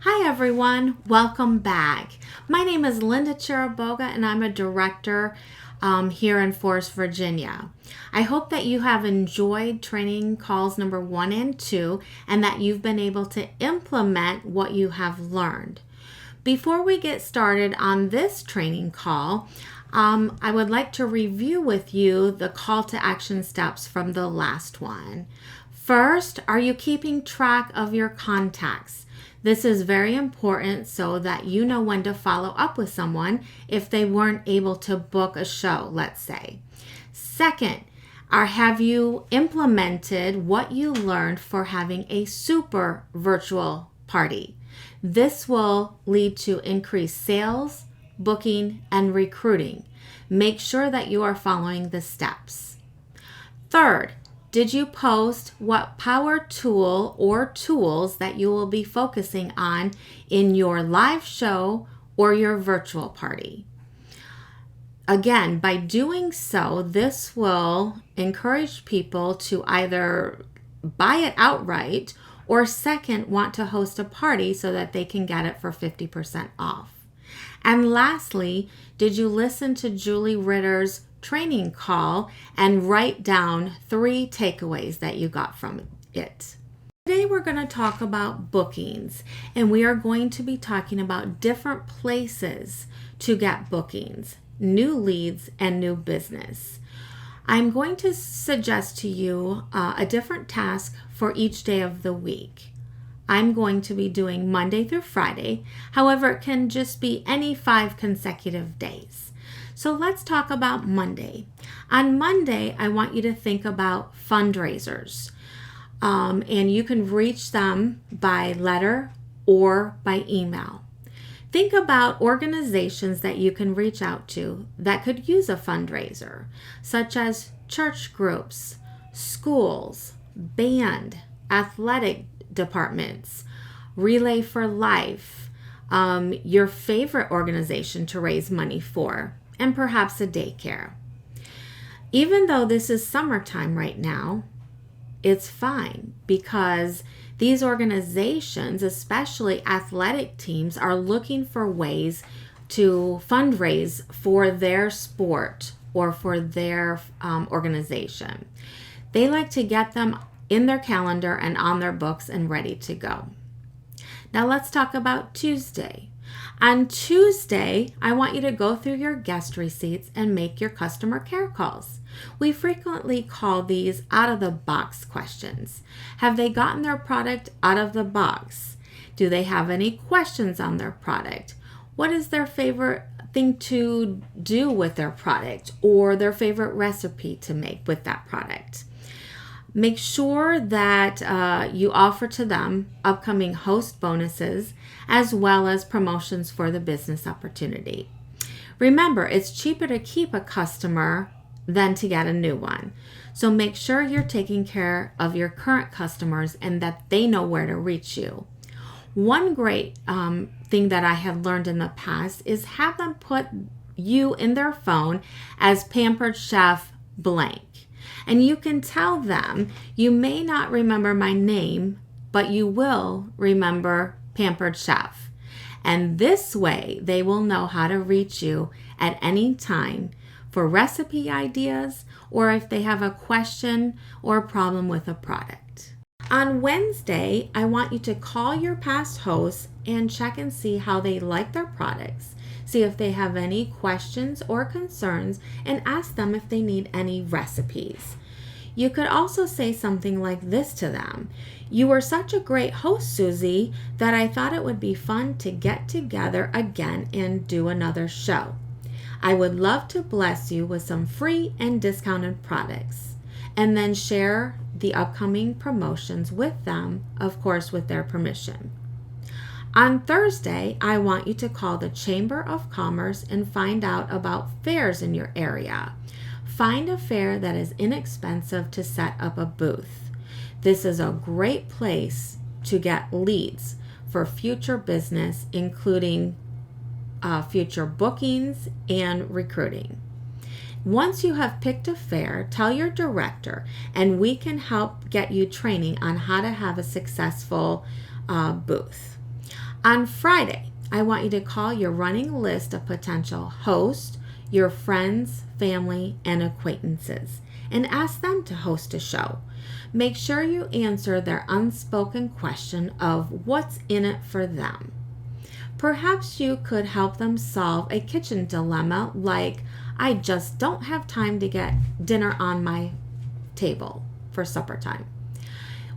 Hi everyone, welcome back. My name is Linda Chiraboga and I'm a director here in Forest, Virginia. I hope that you have enjoyed training calls number 1 and 2 and that you've been able to implement what you have learned. Before we get started on this training call, I would like to review with you the call to action steps from the last one. First, are you keeping track of your contacts? This is very important so that you know when to follow up with someone if they weren't able to book a show, let's say. Second, have you implemented what you learned for having a super virtual party? This will lead to increased sales, booking, and recruiting. Make sure that you are following the steps. Third, did you post what power tool or tools that you will be focusing on in your live show or your virtual party? Again, by doing so, this will encourage people to either buy it outright or second, want to host a party so that they can get it for 50% off. And lastly, did you listen to Julie Ritter's training call and write down 3 takeaways that you got from it? Today we're going to talk about bookings, and we are going to be talking about different places to get bookings, new leads, and new business. I'm going to suggest to you a different task for each day of the week. I'm going to be doing Monday through Friday. However, it can just be any 5 consecutive days. So let's talk about Monday. On Monday, I want you to think about fundraisers. And you can reach them by letter or by email. Think about organizations that you can reach out to that could use a fundraiser, such as church groups, schools, band, athletic departments, Relay for Life, your favorite organization to raise money for, and perhaps a daycare. Even though this is summertime right now, it's fine because these organizations, especially athletic teams, are looking for ways to fundraise for their sport or for their organization. They like to get them in their calendar and on their books and ready to go. Now let's talk about Tuesday. On Tuesday, I want you to go through your guest receipts and make your customer care calls. We frequently call these out-of-the-box questions. Have they gotten their product out of the box? Do they have any questions on their product? What is their favorite thing to do with their product or their favorite recipe to make with that product? Make sure that you offer to them upcoming host bonuses as well as promotions for the business opportunity. Remember, it's cheaper to keep a customer than to get a new one. So make sure you're taking care of your current customers and that they know where to reach you. One great thing that I have learned in the past is have them put you in their phone as Pampered Chef blank. And you can tell them, you may not remember my name, but you will remember Pampered Chef. And this way, they will know how to reach you at any time for recipe ideas or if they have a question or a problem with a product. On Wednesday, I want you to call your past hosts and check and see how they like their products. See if they have any questions or concerns and ask them if they need any recipes. You could also say something like this to them. You were such a great host, Susie, that I thought it would be fun to get together again and do another show. I would love to bless you with some free and discounted products. And then share the upcoming promotions with them, of course, with their permission. On Thursday, I want you to call the Chamber of Commerce and find out about fairs in your area. Find a fair that is inexpensive to set up a booth. This is a great place to get leads for future business, including future bookings and recruiting. Once you have picked a fair, tell your director, and we can help get you training on how to have a successful booth. On Friday, I want you to call your running list of potential hosts, your friends, family, and acquaintances, and ask them to host a show. Make sure you answer their unspoken question of what's in it for them. Perhaps you could help them solve a kitchen dilemma like, I just don't have time to get dinner on my table for supper time.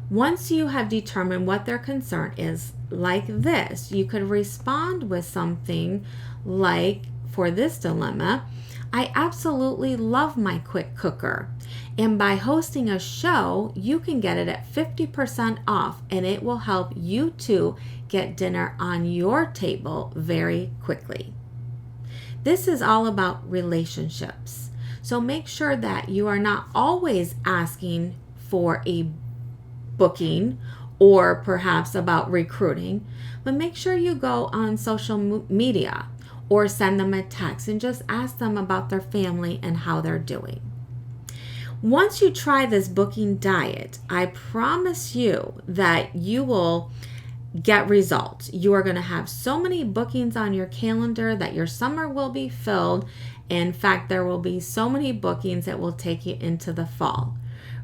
Once you have determined what their concern is, like this, you could respond with something like, for this dilemma, I absolutely love my quick cooker. And by hosting a show, you can get it at 50% off, and it will help you too get dinner on your table very quickly. This is all about relationships. So make sure that you are not always asking for a booking or perhaps about recruiting, but make sure you go on social media or send them a text and just ask them about their family and how they're doing. Once you try this booking diet, I promise you that you will get results. You are going to have so many bookings on your calendar that your summer will be filled. In fact, there will be so many bookings that will take you into the fall.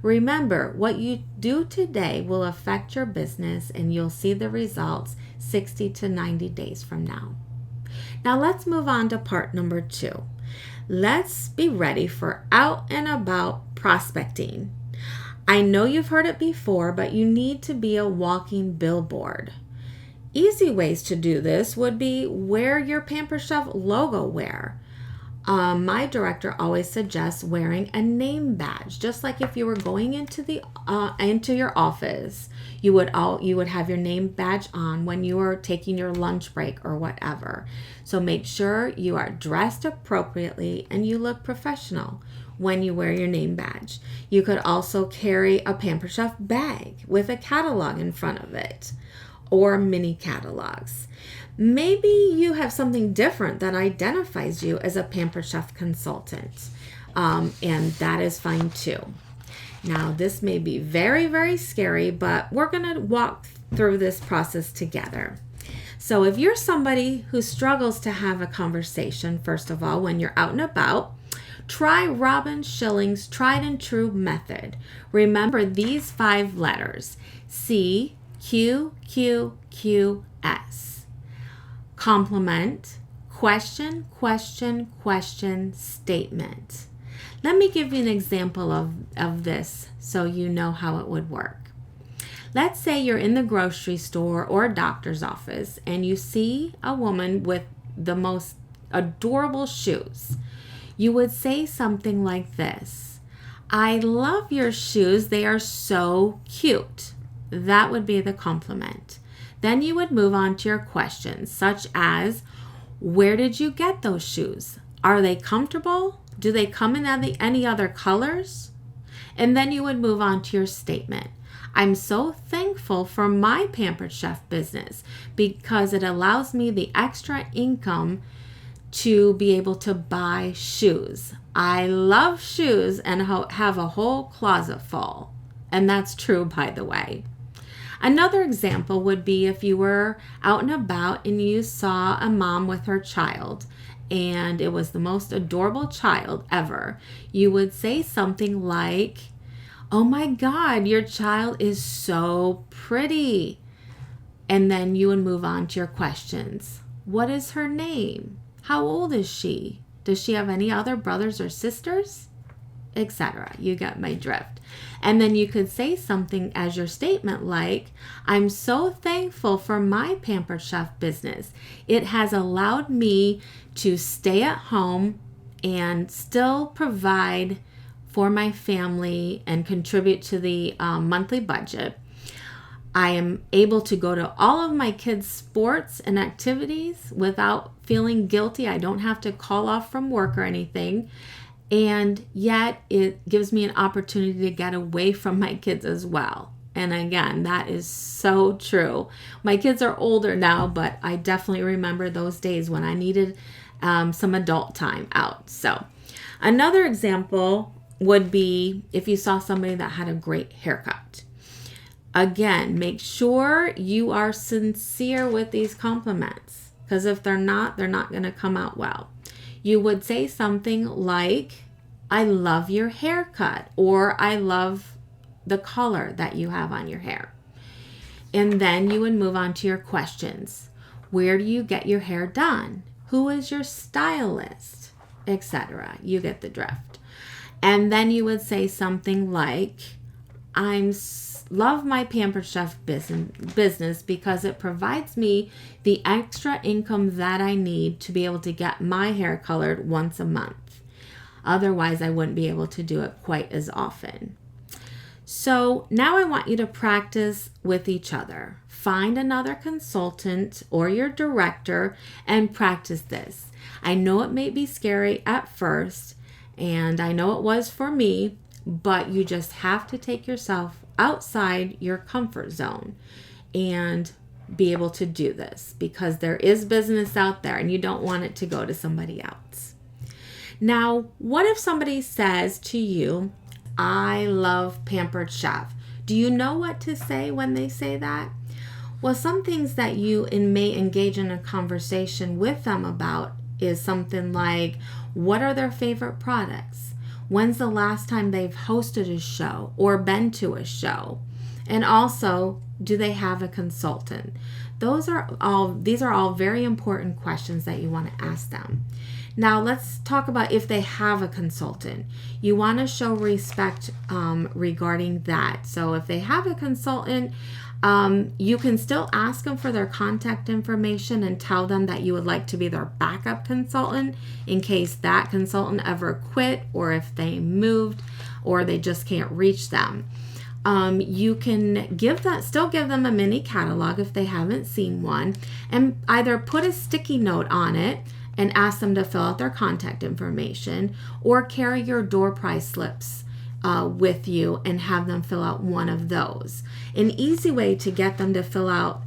Remember, what you do today will affect your business, and you'll see the results 60 to 90 days from now. Now let's move on to part number 2. Let's be ready for out and about prospecting. I know you've heard it before, but you need to be a walking billboard. Easy ways to do this would be wear your Pampered Chef logo wear. My director always suggests wearing a name badge, just like if you were going into your office, you would have your name badge on when you were taking your lunch break or whatever. So make sure you are dressed appropriately and you look professional when you wear your name badge. You could also carry a Pampered Chef bag with a catalog in front of it, or mini catalogs. Maybe you have something different that identifies you as a Pampered Chef consultant, and that is fine too. Now, this may be very, very scary, but we're going to walk through this process together. So if you're somebody who struggles to have a conversation, first of all, when you're out and about, try Robin Schilling's tried and true method. Remember these 5 letters: C, Q, Q, Q, S. Compliment, question, question, question, statement. Let me give you an example of this so you know how it would work. Let's say you're in the grocery store or a doctor's office and you see a woman with the most adorable shoes. You would say something like this: I love your shoes, they are so cute. That would be the compliment. Then you would move on to your questions, such as, where did you get those shoes? Are they comfortable? Do they come in any other colors? And then you would move on to your statement. I'm so thankful for my Pampered Chef business because it allows me the extra income to be able to buy shoes. I love shoes and have a whole closet full. And that's true, by the way. Another example would be if you were out and about and you saw a mom with her child and it was the most adorable child ever. You would say something like, oh my God, your child is so pretty. And then you would move on to your questions. What is her name? How old is she? Does she have any other brothers or sisters? Etc. You get my drift. And then you could say something as your statement like, I'm so thankful for my Pampered Chef business. It has allowed me to stay at home and still provide for my family and contribute to the monthly budget. I am able to go to all of my kids' sports and activities without feeling guilty. I don't have to call off from work or anything. And yet it gives me an opportunity to get away from my kids as well. And again, that is so true. My kids are older now, but I definitely remember those days when I needed some adult time out. So another example would be if you saw somebody that had a great haircut. Again, make sure you are sincere with these compliments, because if they're not going to come out well. You would say something like, I love your haircut, or I love the color that you have on your hair. And then you would move on to your questions. Where do you get your hair done? Who is your stylist? Etc. You get the drift. And then you would say something like, love my Pampered Chef business because it provides me the extra income that I need to be able to get my hair colored once a month. Otherwise, I wouldn't be able to do it quite as often. So now I want you to practice with each other. Find another consultant or your director and practice this. I know it may be scary at first, and I know it was for me, but you just have to take yourself outside your comfort zone and be able to do this, because there is business out there and you don't want it to go to somebody else. Now, what if somebody says to you, I love Pampered Chef? Do you know what to say when they say that? Well, some things that you may engage in a conversation with them about is something like, what are their favorite products? When's the last time they've hosted a show or been to a show? And also, do they have a consultant? These are all very important questions that you want to ask them. Now, let's talk about if they have a consultant. You want to show respect regarding that. So if they have a consultant, you can still ask them for their contact information and tell them that you would like to be their backup consultant in case that consultant ever quit, or if they moved, or they just can't reach them. You can still give them a mini catalog if they haven't seen one, and either put a sticky note on it and ask them to fill out their contact information, or carry your door prize slips with you and have them fill out one of those. An easy way to get them to fill out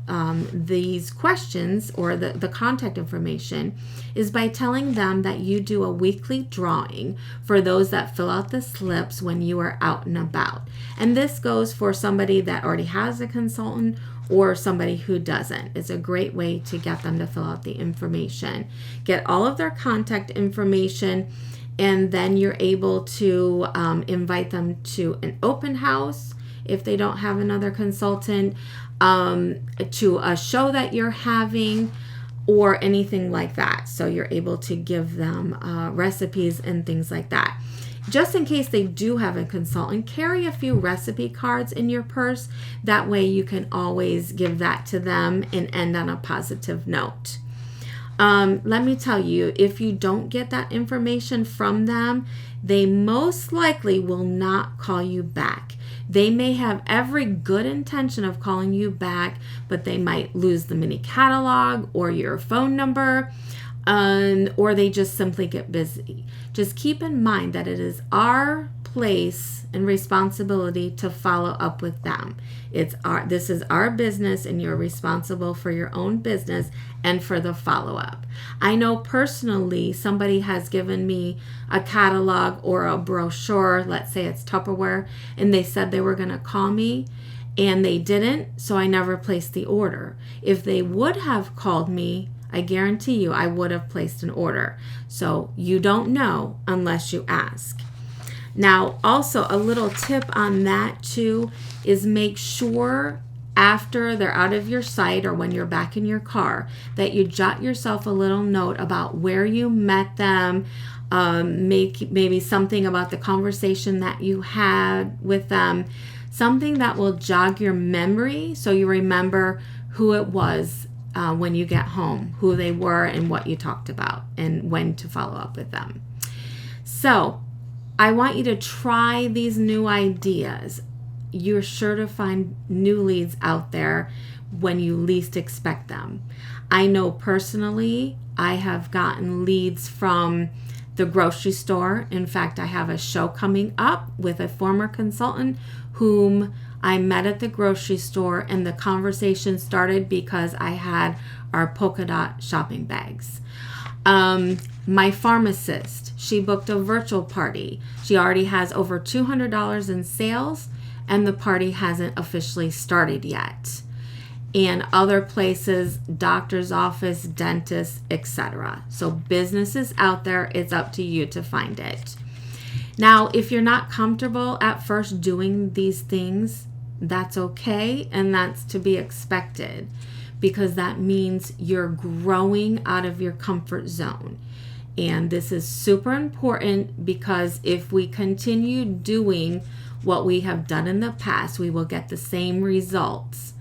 these questions or the contact information is by telling them that you do a weekly drawing for those that fill out the slips when you are out and about. And this goes for somebody that already has a consultant or somebody who doesn't. It's a great way to get them to fill out the information. Get all of their contact information, and then you're able to invite them to an open house if they don't have another consultant, to a show that you're having, or anything like that. So you're able to give them recipes and things like that. Just in case they do have a consultant, carry a few recipe cards in your purse. That way you can always give that to them and end on a positive note. Let me tell you, if you don't get that information from them, they most likely will not call you back. They may have every good intention of calling you back, but they might lose the mini catalog or your phone number, or they just simply get busy. Just keep in mind that it is our place and responsibility to follow up with them. This is our business, and you're responsible for your own business and for the follow-up. I know personally somebody has given me a catalog or a brochure, let's say it's Tupperware, and they said they were going to call me, and they didn't, so I never placed the order. If they would have called me, I guarantee you I would have placed an order. So you don't know unless you ask. Now, also a little tip on that too is make sure after they're out of your sight or when you're back in your car that you jot yourself a little note about where you met them, maybe something about the conversation that you had with them, something that will jog your memory so you remember who it was when you get home, who they were and what you talked about and when to follow up with them. So I want you to try these new ideas. You're sure to find new leads out there when you least expect them. I know personally I have gotten leads from the grocery store. In fact, I have a show coming up with a former consultant whom I met at the grocery store, and the conversation started because I had our polka dot shopping bags. My pharmacist, she booked a virtual party. She already has over $200 in sales and the party hasn't officially started yet. And other places, doctor's office, dentist, etc. So businesses out there, it's up to you to find it. Now, if you're not comfortable at first doing these things, that's okay, and that's to be expected, because that means you're growing out of your comfort zone. And this is super important, because if we continue doing what we have done in the past, we will get the same results.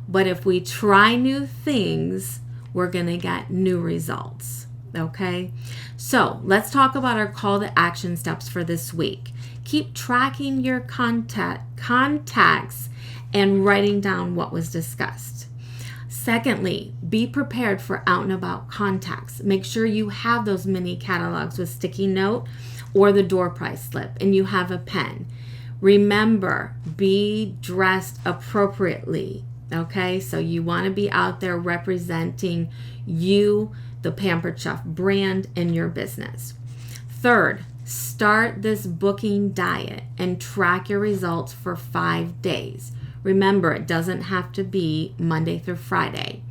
But if we try new things, we're going to get new results. Okay? So let's talk about our call to action steps for this week. Keep tracking your contacts and writing down what was discussed. Secondly, be prepared for out and about contacts. Make sure you have those mini catalogs with sticky note or the door prize slip, and you have a pen. Remember, be dressed appropriately. Okay, so you want to be out there representing you, the Pampered Chef brand, and your business. Third, start this booking diet and track your results for 5 days. Remember, it doesn't have to be Monday through Friday.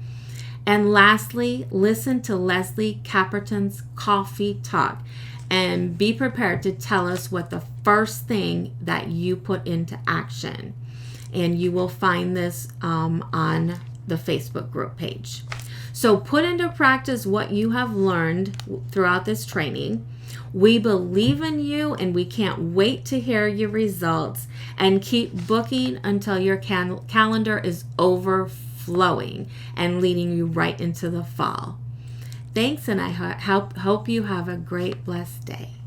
And lastly, listen to Leslie Caperton's Coffee Talk and be prepared to tell us what the first thing that you put into action. And you will find this on the Facebook group page. So put into practice what you have learned throughout this training. We believe in you, and we can't wait to hear your results. And keep booking until your calendar is overflowing and leading you right into the fall. Thanks, and I hope you have a great, blessed day.